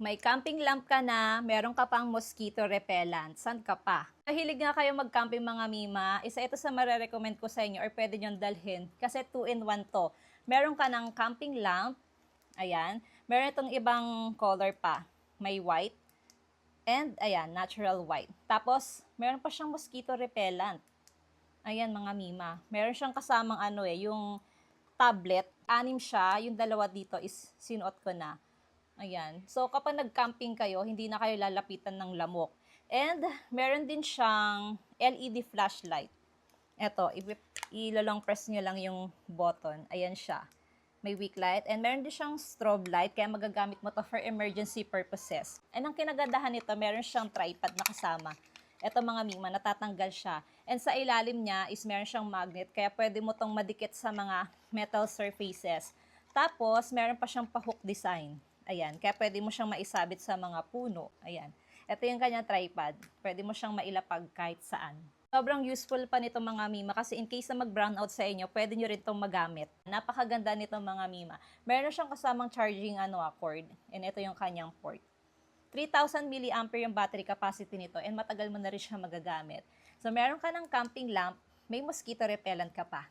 May camping lamp ka na, meron ka pang mosquito repellent. San ka pa? Mahilig nga kayo mag-camping mga mima, isa ito sa marerecommend ko sa inyo or pwede nyo dalhin kasi 2-in-1 to. Meron ka ng camping lamp, ayan. Meron itong ibang color pa. May white and ayan, natural white. Tapos, meron pa siyang mosquito repellent. Ayan mga mima. Meron siyang kasamang yung tablet. 6 siya, yung dalawa dito is sinuot ko na. Ayan. So, kapag nag-camping kayo, hindi na kayo lalapitan ng lamok. And, meron din siyang LED flashlight. Ito, ilalong press nyo lang yung button. Ayan siya. May weak light. And meron din siyang strobe light, kaya magagamit mo to for emergency purposes. And ang kinagandahan nito, meron siyang tripod na kasama. Ito mga mima, natatanggal siya. And sa ilalim niya is meron siyang magnet, kaya pwede mo tong madikit sa mga metal surfaces. Tapos, meron pa siyang pa-hook design. Ayan, kaya pwede mo siyang maisabit sa mga puno. Ayan. Ito yung kanyang tripod. Pwede mo siyang mailapag kahit saan. Sobrang useful pa nito mga mima kasi in case na mag-brownout sa inyo, pwede nyo rin itong magamit. Napakaganda nito mga mima. Meron siyang kasamang charging cord. And ito yung kanyang port. 3,000 mAh yung battery capacity nito and matagal mo na rin siya magagamit. So meron ka ng camping lamp, may mosquito repellent ka pa.